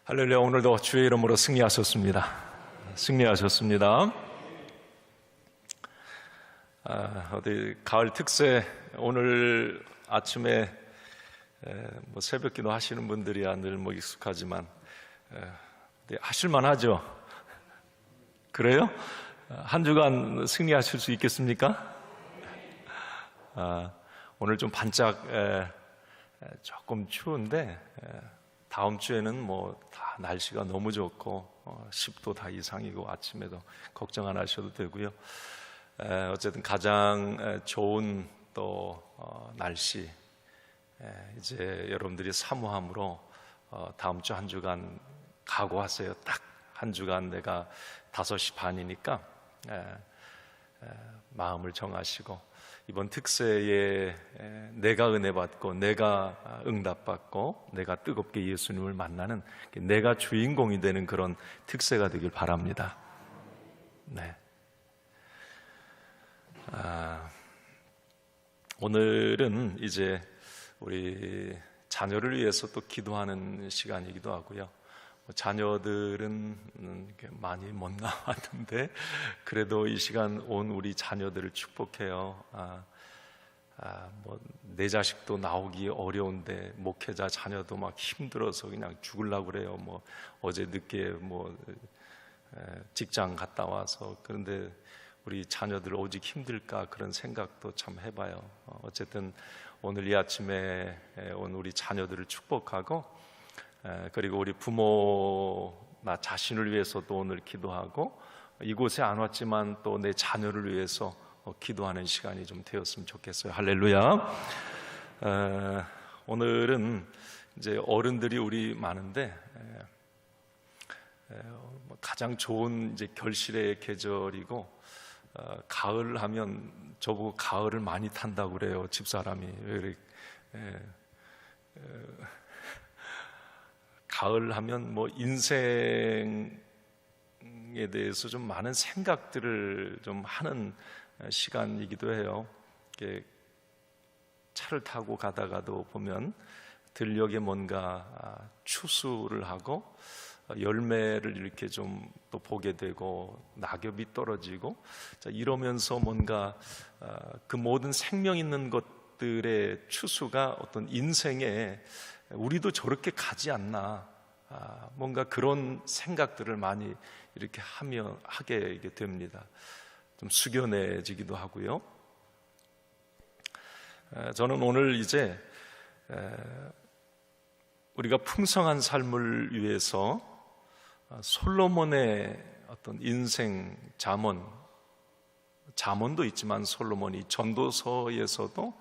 할렐루야. 오늘도 주의 이름으로 승리하셨습니다. 승리하셨습니다. 어디 가을 특세 오늘 아침에 새벽 기도 하시는 분들이야 늘 익숙하지만 하실만 하죠? 그래요? 한 주간 승리하실 수 있겠습니까? 오늘 좀 반짝 조금 추운데 다음 주에는 다 날씨가 너무 좋고 10도 다 이상이고 아침에도 걱정 안 하셔도 되고요. 어쨌든 가장 좋은 또 날씨, 이제 여러분들이 사모함으로 다음 주 한 주간 각오하세요. 딱 한 주간 내가 5시 반이니까 마음을 정하시고 이번 특세에 내가 은혜 받고 내가 응답받고 내가 뜨겁게 예수님을 만나는, 내가 주인공이 되는 그런 특세가 되길 바랍니다. 네. 오늘은 이제 우리 자녀를 위해서 또 기도하는 시간이기도 하고요. 자녀들은 많이 못 나왔는데 그래도 이 시간 온 우리 자녀들을 축복해요. 내 자식도 나오기 어려운데 목회자 자녀도 막 힘들어서 그냥 죽으려고 그래요. 어제 늦게 직장 갔다 와서. 그런데 우리 자녀들 오직 힘들까 그런 생각도 참 해봐요. 어쨌든 오늘 이 아침에 온 우리 자녀들을 축복하고, 그리고 우리 부모 나 자신을 위해서도 오늘 기도하고, 이곳에 안 왔지만 또 내 자녀를 위해서 기도하는 시간이 좀 되었으면 좋겠어요. 할렐루야. 오늘은 이제 어른들이 우리 많은데 가장 좋은 이제 결실의 계절이고, 가을 하면 저보고 가을을 많이 탄다고 그래요. 집사람이. 가을 하면 인생에 대해서 좀 많은 생각들을 좀 하는 시간이기도 해요. 차를 타고 가다가도 보면 들녘에 뭔가 추수를 하고 열매를 이렇게 좀 또 보게 되고 낙엽이 떨어지고, 이러면서 뭔가 그 모든 생명 있는 것들의 추수가 어떤 인생에 우리도 저렇게 가지 않나, 뭔가 그런 생각들을 많이 이렇게 하게 됩니다. 좀 숙연해지기도 하고요. 저는 오늘 이제 우리가 풍성한 삶을 위해서 솔로몬의 어떤 인생 잠언도 있지만 솔로몬이 전도서에서도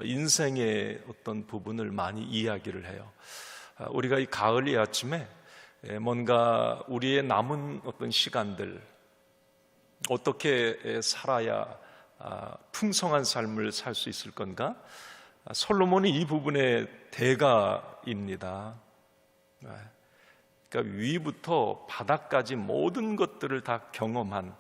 인생의 어떤 부분을 많이 이야기를 해요. 우리가 이 가을 이 아침에 뭔가 우리의 남은 어떤 시간들 어떻게 살아야 풍성한 삶을 살 수 있을 건가? 솔로몬이 이 부분의 대가입니다. 그러니까 위부터 바닥까지 모든 것들을 다 경험한,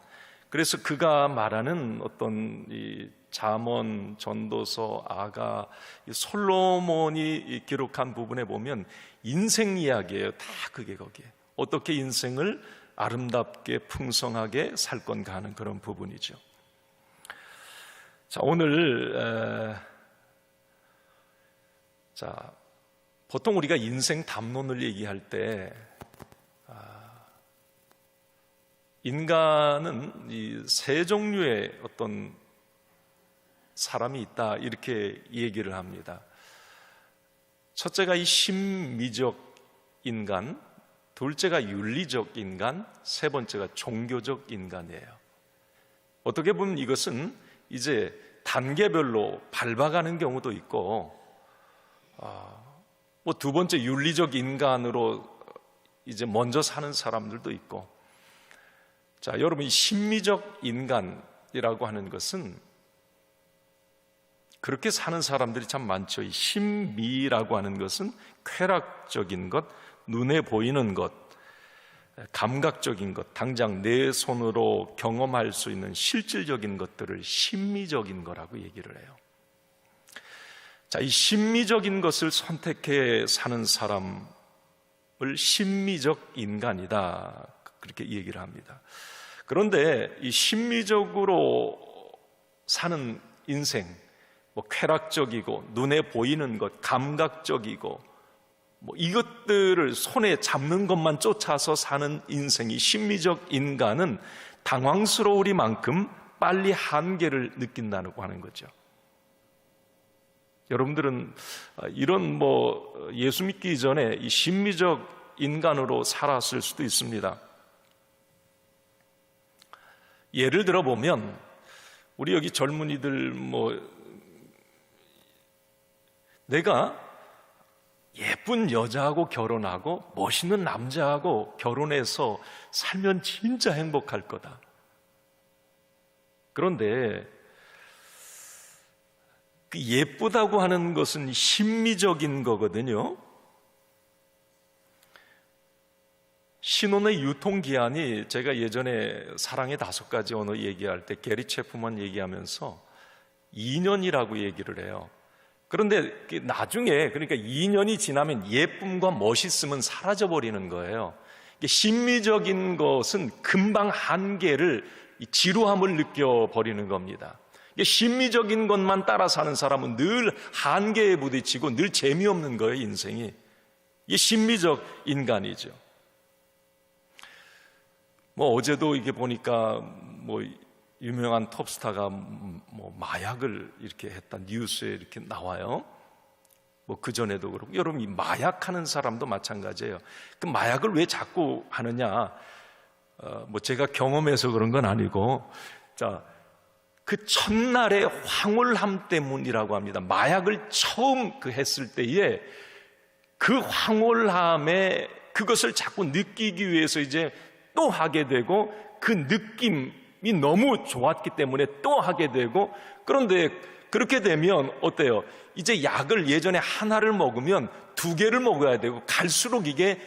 그래서 그가 말하는 어떤 이 잠언, 전도서, 아가, 솔로몬이 기록한 부분에 보면 인생 이야기예요. 다 그게 거기에 어떻게 인생을 아름답게 풍성하게 살 건가 하는 그런 부분이죠. 자, 오늘 보통 우리가 인생 담론을 얘기할 때 인간은 이 세 종류의 어떤 사람이 있다, 이렇게 얘기를 합니다. 첫째가 이 심미적 인간, 둘째가 윤리적 인간, 세 번째가 종교적 인간이에요. 어떻게 보면 이것은 이제 단계별로 밟아가는 경우도 있고, 두 번째 윤리적 인간으로 이제 먼저 사는 사람들도 있고. 자, 여러분, 이 심미적 인간이라고 하는 것은 그렇게 사는 사람들이 참 많죠. 이 심미라고 하는 것은 쾌락적인 것, 눈에 보이는 것, 감각적인 것, 당장 내 손으로 경험할 수 있는 실질적인 것들을 심미적인 거라고 얘기를 해요. 자, 이 심미적인 것을 선택해 사는 사람, 심미적 인간이다, 그렇게 얘기를 합니다. 그런데 이 심미적으로 사는 인생, 쾌락적이고 눈에 보이는 것, 감각적이고 이것들을 손에 잡는 것만 쫓아서 사는 인생이 심미적 인간은 당황스러우리만큼 빨리 한계를 느낀다고 하는 거죠. 여러분들은 이런 예수 믿기 이전에 이 심미적 인간으로 살았을 수도 있습니다. 예를 들어 보면 우리 여기 젊은이들 내가 예쁜 여자하고 결혼하고 멋있는 남자하고 결혼해서 살면 진짜 행복할 거다. 그런데 그 예쁘다고 하는 것은 심미적인 거거든요. 신혼의 유통기한이, 제가 예전에 사랑의 5가지 언어 얘기할 때 게리 체프만 얘기하면서 2년이라고 얘기를 해요. 그런데 나중에, 그러니까 2년이 지나면 예쁨과 멋있음은 사라져버리는 거예요. 심미적인 것은 금방 한계를, 지루함을 느껴버리는 겁니다. 심미적인 것만 따라 사는 사람은 늘 한계에 부딪히고 늘 재미없는 거예요, 인생이. 이게 심미적 인간이죠. 어제도 이게 보니까 유명한 톱스타가 마약을 이렇게 했다, 뉴스에 이렇게 나와요. 그 전에도 그렇고, 여러분 이 마약하는 사람도 마찬가지예요. 그 마약을 왜 자꾸 하느냐? 제가 경험해서 그런 건 아니고, 그 첫날의 황홀함 때문이라고 합니다. 마약을 처음 했을 때에 그 황홀함에 그것을 자꾸 느끼기 위해서 이제 또 하게 되고, 그 느낌이 너무 좋았기 때문에 또 하게 되고, 그런데 그렇게 되면 어때요? 이제 약을 예전에 하나를 먹으면 2개를 먹어야 되고, 갈수록 이게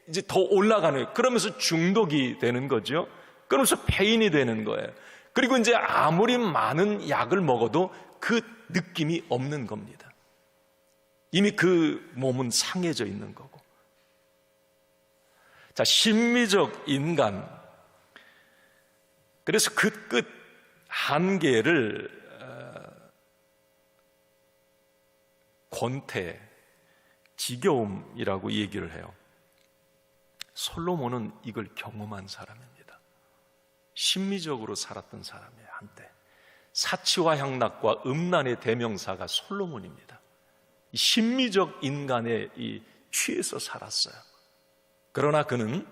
이제 더 올라가는 거예요. 그러면서 중독이 되는 거죠. 그러면서 폐인이 되는 거예요. 그리고 이제 아무리 많은 약을 먹어도 그 느낌이 없는 겁니다. 이미 그 몸은 상해져 있는 거고. 자, 심미적 인간. 그래서 그 끝 한계를 권태, 지겨움이라고 얘기를 해요. 솔로몬은 이걸 경험한 사람입니다. 심미적으로 살았던 사람이에요, 한때. 사치와 향락과 음란의 대명사가 솔로몬입니다. 심미적 인간에 취해서 살았어요. 그러나 그는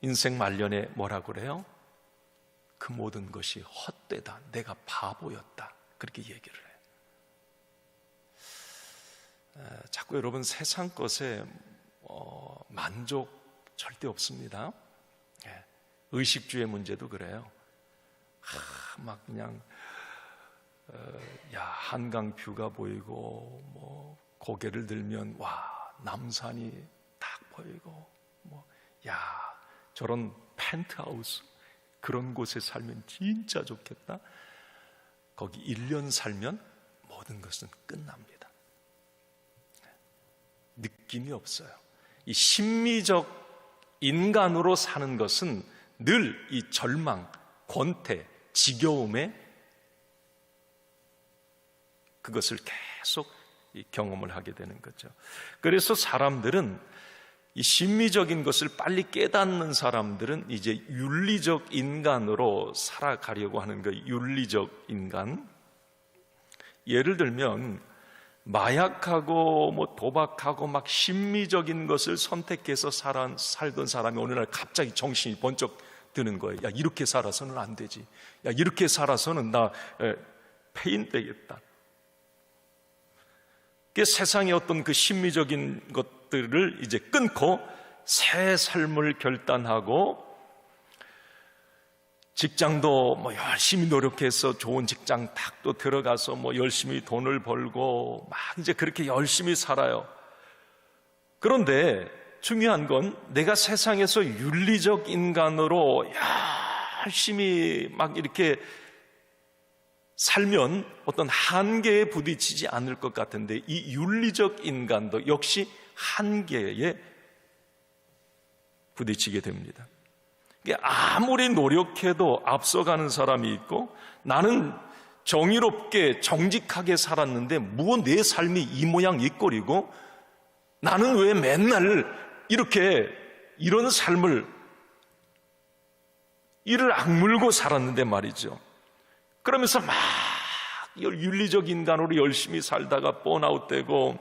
인생 말년에 뭐라고 그래요? 그 모든 것이 헛되다, 내가 바보였다, 그렇게 얘기를 해요. 자꾸 여러분 세상 것에 만족 절대 없습니다. 의식주의 문제도 그래요. 막 그냥 한강 뷰가 보이고 고개를 들면 남산이 딱 보이고 저런 펜트하우스 그런 곳에 살면 진짜 좋겠다. 거기 1년 살면 모든 것은 끝납니다. 느낌이 없어요. 이 심미적 인간으로 사는 것은 늘 이 절망, 권태, 지겨움에 그것을 계속 경험을 하게 되는 거죠. 그래서 사람들은 이 심미적인 것을 빨리 깨닫는 사람들은 이제 윤리적 인간으로 살아가려고 하는 거예요. 윤리적 인간. 예를 들면 마약하고 도박하고 막 심미적인 것을 선택해서 살던 사람이 어느 날 갑자기 정신이 번쩍 드는 거예요. 야, 이렇게 살아서는 안 되지. 야, 이렇게 살아서는 나 폐인 되겠다. 세상의 어떤 그 심미적인 것들을 이제 끊고 새 삶을 결단하고 직장도 열심히 노력해서 좋은 직장 딱 또 들어가서 열심히 돈을 벌고 막 이제 그렇게 열심히 살아요. 그런데 중요한 건 내가 세상에서 윤리적 인간으로 열심히 막 이렇게 살면 어떤 한계에 부딪히지 않을 것 같은데 이 윤리적 인간도 역시 한계에 부딪히게 됩니다. 아무리 노력해도 앞서가는 사람이 있고, 나는 정의롭게 정직하게 살았는데 뭐 내 삶이 이 모양 이 꼴이고, 나는 왜 맨날 이렇게 이런 삶을 이를 악물고 살았는데 말이죠. 그러면서 막 윤리적 인간으로 열심히 살다가 번아웃 되고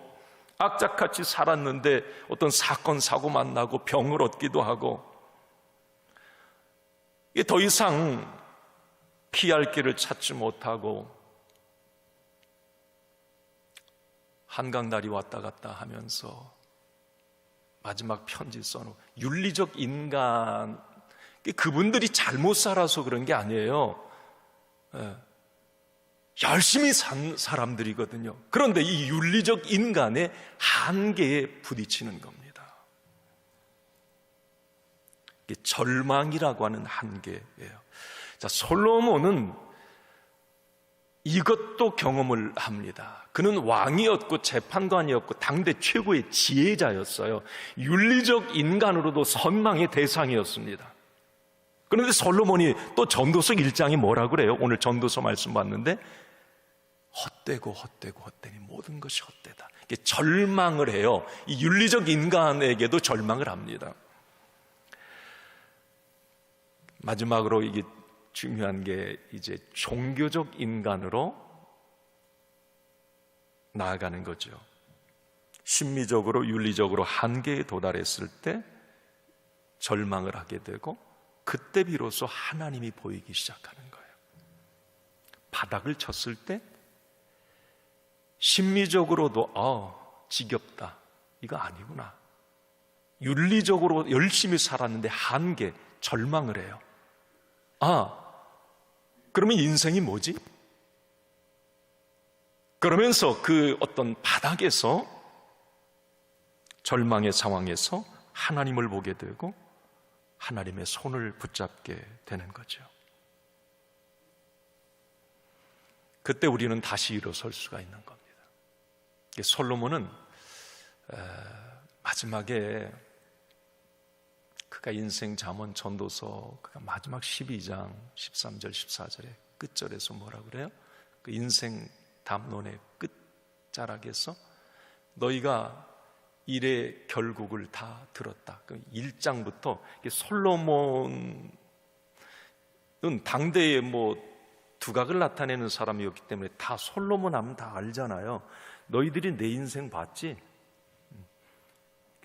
악착같이 살았는데 어떤 사건 사고 만나고 병을 얻기도 하고, 이게 더 이상 피할 길을 찾지 못하고 한강다리 왔다 갔다 하면서 마지막 편지 써놓은 윤리적 인간, 그분들이 잘못 살아서 그런 게 아니에요. 열심히 산 사람들이거든요. 그런데 이 윤리적 인간의 한계에 부딪히는 겁니다. 이게 절망이라고 하는 한계예요. 자, 솔로몬은 이것도 경험을 합니다. 그는 왕이었고 재판관이었고 당대 최고의 지혜자였어요. 윤리적 인간으로도 선망의 대상이었습니다. 그런데 솔로몬이 또 전도서 1장에 뭐라 그래요? 오늘 전도서 말씀 봤는데 헛되니 모든 것이 헛되다. 이게 절망을 해요. 이 윤리적 인간에게도 절망을 합니다. 마지막으로 이게 중요한 게 이제 종교적 인간으로 나아가는 거죠. 심미적으로 윤리적으로 한계에 도달했을 때 절망을 하게 되고, 그때 비로소 하나님이 보이기 시작하는 거예요. 바닥을 쳤을 때 심미적으로도 지겹다, 이거 아니구나. 윤리적으로 열심히 살았는데 한계, 절망을 해요. 그러면 인생이 뭐지? 그러면서 그 어떤 바닥에서, 절망의 상황에서 하나님을 보게 되고 하나님의 손을 붙잡게 되는 거죠. 그때 우리는 다시 일어설 수가 있는 겁니다. 솔로몬은 마지막에 그가 인생 잠언 전도서 그가 마지막 12장 13절 14절에 끝절에서 뭐라 그래요? 그 인생 담론의 끝자락에서 너희가 일의 결국을 다 들었다. 그 1장부터 솔로몬은 당대의 두각을 나타내는 사람이었기 때문에 다 솔로몬 하면 다 알잖아요. 너희들이 내 인생 봤지?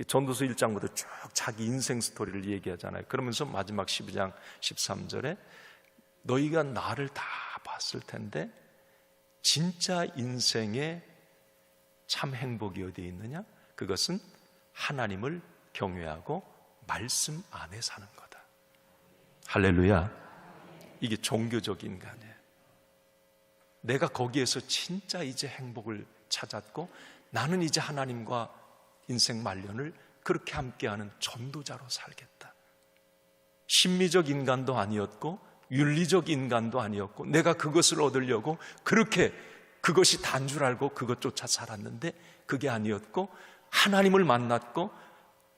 전도서 1장부터 쭉 자기 인생 스토리를 얘기하잖아요. 그러면서 마지막 12장 13절에 너희가 나를 다 봤을 텐데 진짜 인생의 참 행복이 어디에 있느냐? 그것은 하나님을 경외하고 말씀 안에 사는 거다. 할렐루야. 이게 종교적 인간이에요. 내가 거기에서 진짜 이제 행복을 찾았고 나는 이제 하나님과 인생 말년을 그렇게 함께하는 전도자로 살겠다. 심미적 인간도 아니었고 윤리적 인간도 아니었고 내가 그것을 얻으려고 그렇게 그것이 단 줄 알고 그것조차 살았는데 그게 아니었고 하나님을 만났고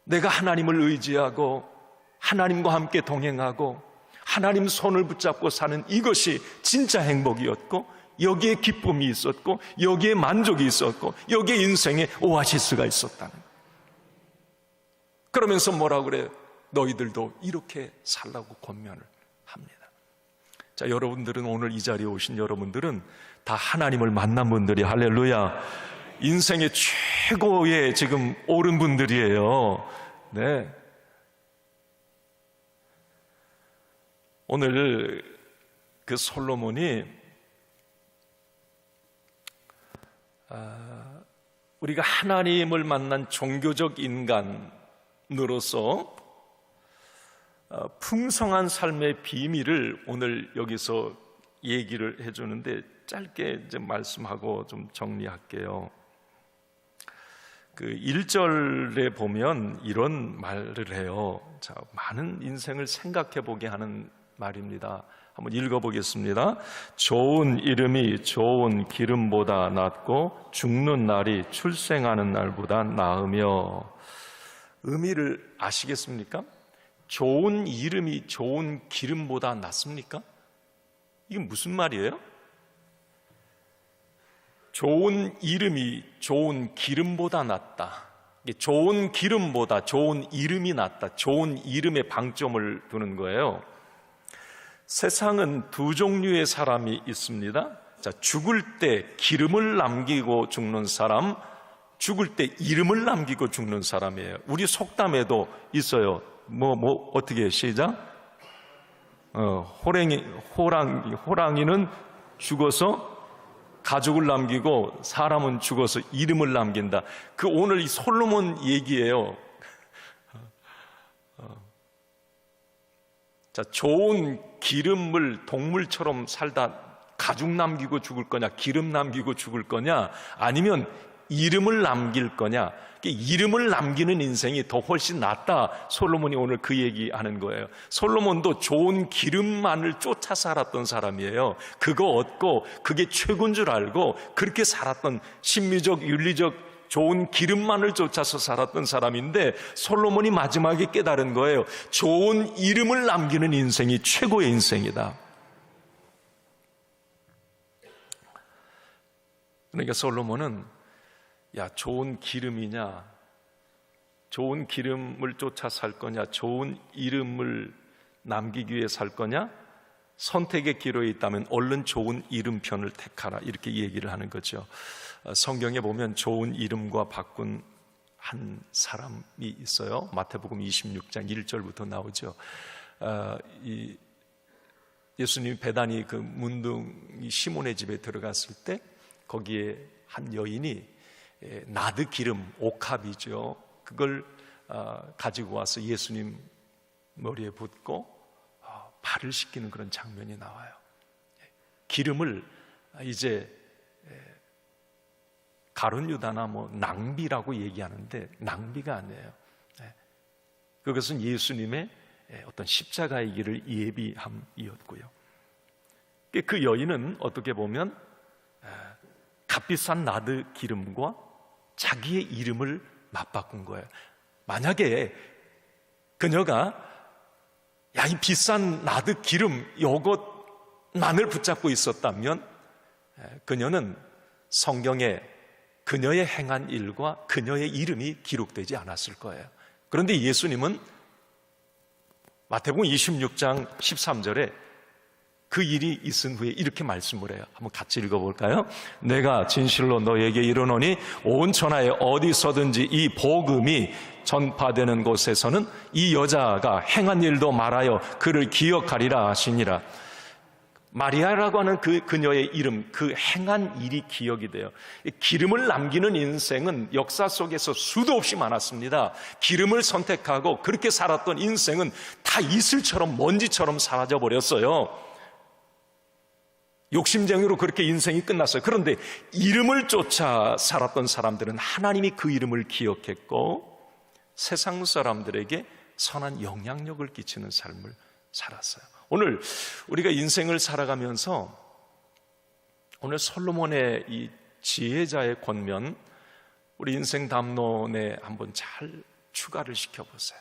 내가 하나님을 의지하고 하나님과 함께 동행하고 하나님 손을 붙잡고 사는 이것이 진짜 행복이었고 여기에 기쁨이 있었고 여기에 만족이 있었고 여기에 인생의 오아시스가 있었다는 거예요. 그러면서 뭐라고 그래요? 너희들도 이렇게 살라고 권면을 합니다. 자, 여러분들은 오늘 이 자리에 오신 여러분들은 다 하나님을 만난 분들이 할렐루야 인생의 최고의 지금 옳은 분들이에요. 네. 오늘 그 솔로몬이 우리가 하나님을 만난 종교적 인간으로서 풍성한 삶의 비밀을 오늘 여기서 얘기를 해주는데 짧게 이제 말씀하고 좀 정리할게요. 그 1절에 보면 이런 말을 해요. 자, 많은 인생을 생각해 보게 하는 말입니다. 한번 읽어보겠습니다. 좋은 이름이 좋은 기름보다 낫고 죽는 날이 출생하는 날보다 나으며 의미를 아시겠습니까? 좋은 이름이 좋은 기름보다 낫습니까? 이게 무슨 말이에요? 좋은 이름이 좋은 기름보다 낫다. 좋은 기름보다 좋은 이름이 낫다. 좋은 이름에 방점을 두는 거예요. 세상은 두 종류의 사람이 있습니다. 자, 죽을 때 기름을 남기고 죽는 사람, 죽을 때 이름을 남기고 죽는 사람이에요. 우리 속담에도 있어요. 어떻게 시작? 호랑이는 죽어서 가족을 남기고 사람은 죽어서 이름을 남긴다. 오늘 이 솔로몬 얘기예요. 자, 좋은 기름을 동물처럼 살다 가죽 남기고 죽을 거냐, 기름 남기고 죽을 거냐, 아니면 이름을 남길 거냐. 이름을 남기는 인생이 더 훨씬 낫다. 솔로몬이 오늘 그 얘기하는 거예요. 솔로몬도 좋은 기름만을 쫓아 살았던 사람이에요. 그거 얻고 그게 최고인 줄 알고 그렇게 살았던, 심미적, 윤리적 좋은 기름만을 쫓아서 살았던 사람인데, 솔로몬이 마지막에 깨달은 거예요. 좋은 이름을 남기는 인생이 최고의 인생이다. 그러니까 솔로몬은 좋은 기름이냐, 좋은 기름을 쫓아 살 거냐, 좋은 이름을 남기기 위해 살 거냐, 선택의 기로에 있다면 얼른 좋은 이름 편을 택하라, 이렇게 얘기를 하는 거죠. 성경에 보면 좋은 이름과 바꾼 한 사람이 있어요. 마태복음 26장 1절부터 나오죠. 예수님이 베다니 그 문둥이 시몬의 집에 들어갔을 때 거기에 한 여인이 나드 기름, 옥합이죠. 그걸 가지고 와서 예수님 머리에 붓고 발을 씻기는 그런 장면이 나와요. 기름을 이제 가룟 유다나 낭비라고 얘기하는데 낭비가 아니에요. 그것은 예수님의 어떤 십자가의 길을 예비함이었고요. 그 여인은 어떻게 보면 값비싼 나드 기름과 자기의 이름을 맞바꾼 거예요. 만약에 그녀가 이 비싼 나드 기름 요것만을 붙잡고 있었다면 그녀는 성경에 그녀의 행한 일과 그녀의 이름이 기록되지 않았을 거예요. 그런데 예수님은 마태복음 26장 13절에 그 일이 있은 후에 이렇게 말씀을 해요. 한번 같이 읽어볼까요? 내가 진실로 너에게 이르노니 온 천하에 어디서든지 이 복음이 전파되는 곳에서는 이 여자가 행한 일도 말하여 그를 기억하리라 하시니라. 마리아라고 하는 그녀의 이름, 그 행한 일이 기억이 돼요. 기름을 남기는 인생은 역사 속에서 수도 없이 많았습니다. 기름을 선택하고 그렇게 살았던 인생은 다 이슬처럼 먼지처럼 사라져버렸어요. 욕심쟁이로 그렇게 인생이 끝났어요. 그런데 이름을 쫓아 살았던 사람들은 하나님이 그 이름을 기억했고 세상 사람들에게 선한 영향력을 끼치는 삶을 살았어요. 오늘 우리가 인생을 살아가면서 오늘 솔로몬의 이 지혜자의 권면, 우리 인생 담론에 한번 잘 추가를 시켜보세요.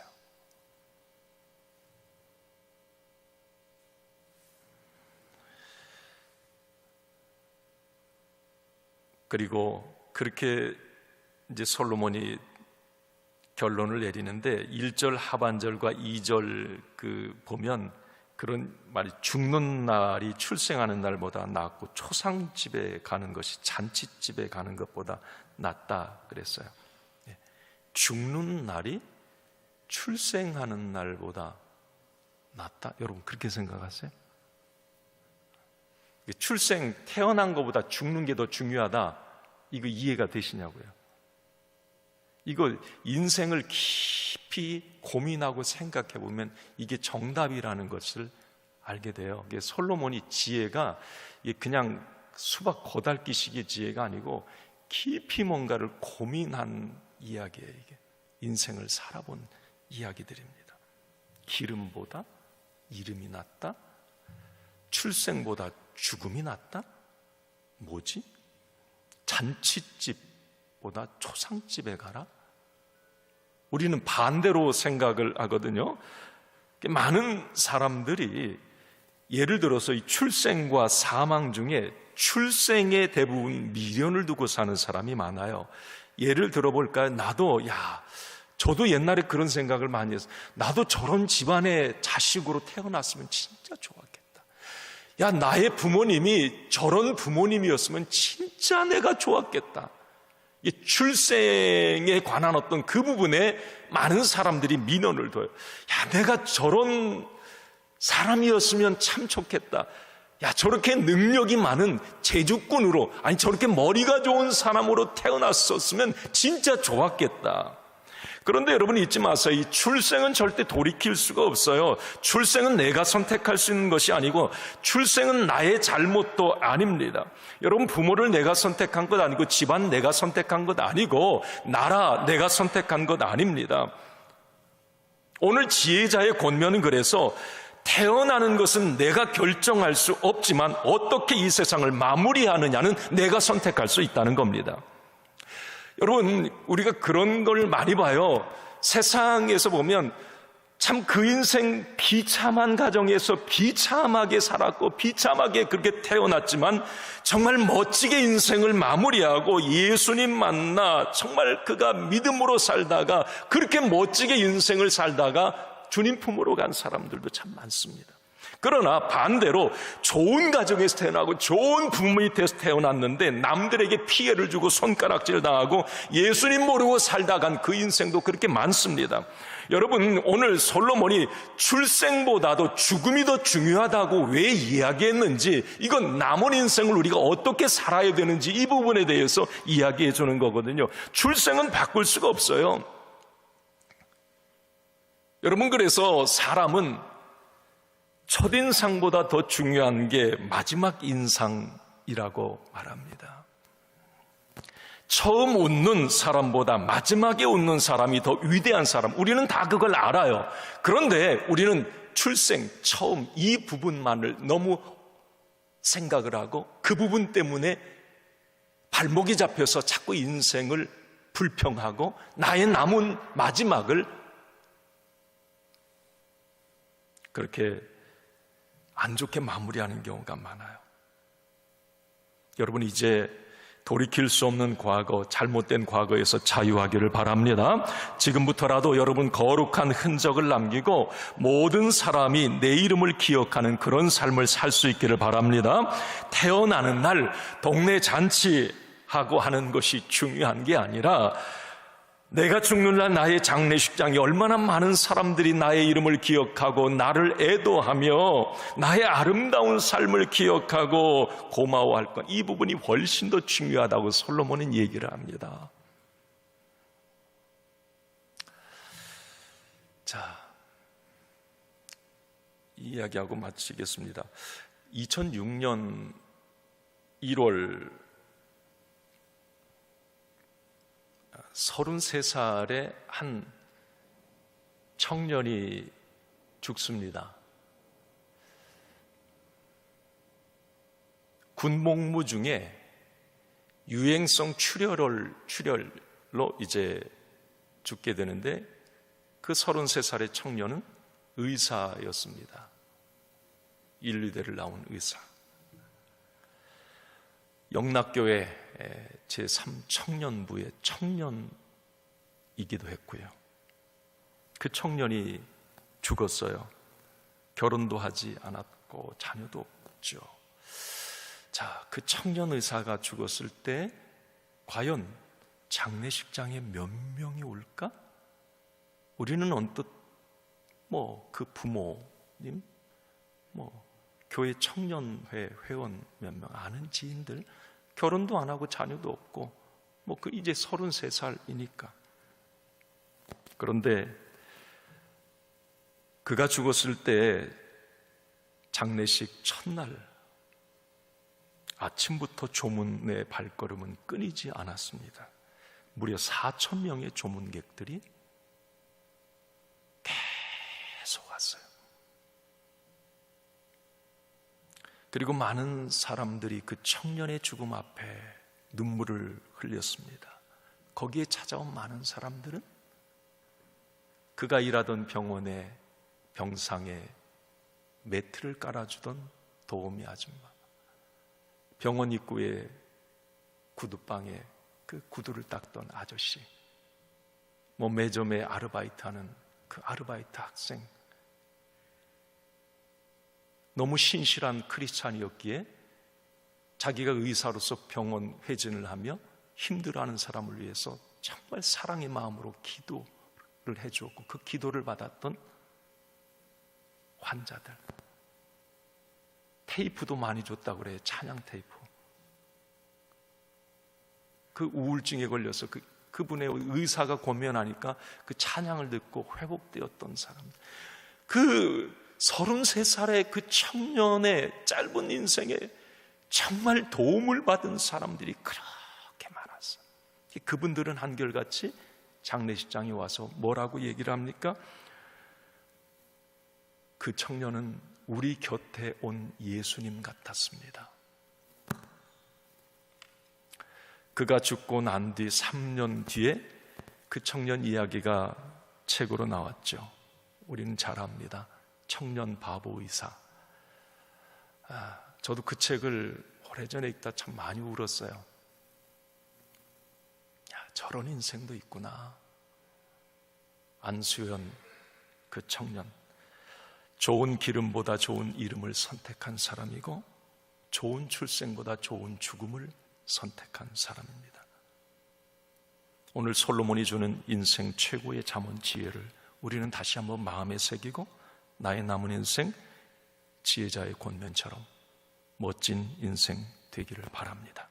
그리고 그렇게 이제 솔로몬이 결론을 내리는데 1절 하반절과 2절 보면 그런 말이 죽는 날이 출생하는 날보다 낫고 초상집에 가는 것이 잔치집에 가는 것보다 낫다 그랬어요. 죽는 날이 출생하는 날보다 낫다? 여러분 그렇게 생각하세요? 태어난 것보다 죽는 게 더 중요하다, 이거 이해가 되시냐고요? 이거 인생을 깊이 고민하고 생각해 보면 이게 정답이라는 것을 알게 돼요. 이게 솔로몬이 지혜가 그냥 수박 고달기식의 지혜가 아니고 깊이 뭔가를 고민한 이야기예요. 이게 인생을 살아본 이야기들입니다. 기름보다 이름이 낫다? 출생보다 죽음이 낫다? 뭐지? 잔치집보다 초상집에 가라? 우리는 반대로 생각을 하거든요. 많은 사람들이 예를 들어서 이 출생과 사망 중에 출생에 대부분 미련을 두고 사는 사람이 많아요. 예를 들어볼까요? 저도 옛날에 그런 생각을 많이 했어요. 나도 저런 집안의 자식으로 태어났으면 진짜 좋았겠다. 나의 부모님이 저런 부모님이었으면 진짜 내가 좋았겠다. 이 출생에 관한 어떤 그 부분에 많은 사람들이 민원을 둬요. 내가 저런 사람이었으면 참 좋겠다. 저렇게 능력이 많은 제주꾼으로, 저렇게 머리가 좋은 사람으로 태어났었으면 진짜 좋았겠다. 그런데 여러분 잊지 마세요. 이 출생은 절대 돌이킬 수가 없어요. 출생은 내가 선택할 수 있는 것이 아니고 출생은 나의 잘못도 아닙니다. 여러분, 부모를 내가 선택한 것 아니고 집안 내가 선택한 것 아니고 나라 내가 선택한 것 아닙니다. 오늘 지혜자의 권면은 그래서 태어나는 것은 내가 결정할 수 없지만 어떻게 이 세상을 마무리하느냐는 내가 선택할 수 있다는 겁니다. 여러분, 우리가 그런 걸 많이 봐요. 세상에서 보면 참 그 인생 비참한 가정에서 비참하게 살았고 비참하게 그렇게 태어났지만 정말 멋지게 인생을 마무리하고 예수님 만나 정말 그가 믿음으로 살다가 그렇게 멋지게 인생을 살다가 주님 품으로 간 사람들도 참 많습니다. 그러나 반대로 좋은 가정에서 태어나고 좋은 부모 밑에서 태어났는데 남들에게 피해를 주고 손가락질 당하고 예수님 모르고 살다 간 그 인생도 그렇게 많습니다. 여러분, 오늘 솔로몬이 출생보다도 죽음이 더 중요하다고 왜 이야기했는지, 이건 남은 인생을 우리가 어떻게 살아야 되는지 이 부분에 대해서 이야기해 주는 거거든요. 출생은 바꿀 수가 없어요. 여러분, 그래서 사람은 첫인상보다 더 중요한 게 마지막 인상이라고 말합니다. 처음 웃는 사람보다 마지막에 웃는 사람이 더 위대한 사람, 우리는 다 그걸 알아요. 그런데 우리는 출생, 처음 이 부분만을 너무 생각을 하고 그 부분 때문에 발목이 잡혀서 자꾸 인생을 불평하고 나의 남은 마지막을 그렇게 안 좋게 마무리하는 경우가 많아요. 여러분, 이제 돌이킬 수 없는 과거, 잘못된 과거에서 자유하기를 바랍니다. 지금부터라도 여러분 거룩한 흔적을 남기고 모든 사람이 내 이름을 기억하는 그런 삶을 살 수 있기를 바랍니다. 태어나는 날 동네 잔치하고 하는 것이 중요한 게 아니라 내가 죽는 날 나의 장례식장에 얼마나 많은 사람들이 나의 이름을 기억하고 나를 애도하며 나의 아름다운 삶을 기억하고 고마워할 것, 이 부분이 훨씬 더 중요하다고 솔로몬은 얘기를 합니다. 자, 이 이야기하고 마치겠습니다. 2006년 1월 33살의 한 청년이 죽습니다. 군복무 중에 유행성 출혈로 이제 죽게 되는데 그 33살의 청년은 의사였습니다. 인류대를 나온 의사. 영락교회 제3청년부의 청년이기도 했고요. 그 청년이 죽었어요. 결혼도 하지 않았고 자녀도 없죠. 자, 그 청년 의사가 죽었을 때 과연 장례식장에 몇 명이 올까? 우리는 언뜻 그 부모님, 교회 청년회 회원 몇 명, 아는 지인들, 결혼도 안 하고 자녀도 없고 이제 33살이니까. 그런데 그가 죽었을 때 장례식 첫날 아침부터 조문의 발걸음은 끊이지 않았습니다. 무려 4,000명의 조문객들이 계속 왔어요. 그리고 많은 사람들이 그 청년의 죽음 앞에 눈물을 흘렸습니다. 거기에 찾아온 많은 사람들은 그가 일하던 병원에 병상에 매트를 깔아주던 도우미 아줌마, 병원 입구에 구두방에 그 구두를 닦던 아저씨, 뭐 매점에 아르바이트하는 그 아르바이트 학생, 너무 신실한 크리스찬이었기에 자기가 의사로서 병원 회진을 하며 힘들어하는 사람을 위해서 정말 사랑의 마음으로 기도를 해주었고 그 기도를 받았던 환자들, 테이프도 많이 줬다고 그래요. 찬양 테이프. 그 우울증에 걸려서 그분의 의사가 권면하니까 그 찬양을 듣고 회복되었던 사람, 그 33살의 그 청년의 짧은 인생에 정말 도움을 받은 사람들이 그렇게 많았어요. 그분들은 한결같이 장례식장에 와서 뭐라고 얘기를 합니까? 그 청년은 우리 곁에 온 예수님 같았습니다. 그가 죽고 난 뒤 3년 뒤에 그 청년 이야기가 책으로 나왔죠. 우리는 잘 압니다. 청년 바보 의사. 저도 그 책을 오래전에 읽다 참 많이 울었어요. 저런 인생도 있구나. 안수연 그 청년, 좋은 기름보다 좋은 이름을 선택한 사람이고 좋은 출생보다 좋은 죽음을 선택한 사람입니다. 오늘 솔로몬이 주는 인생 최고의 잠언 지혜를 우리는 다시 한번 마음에 새기고 나의 남은 인생 지혜자의 권면처럼 멋진 인생 되기를 바랍니다.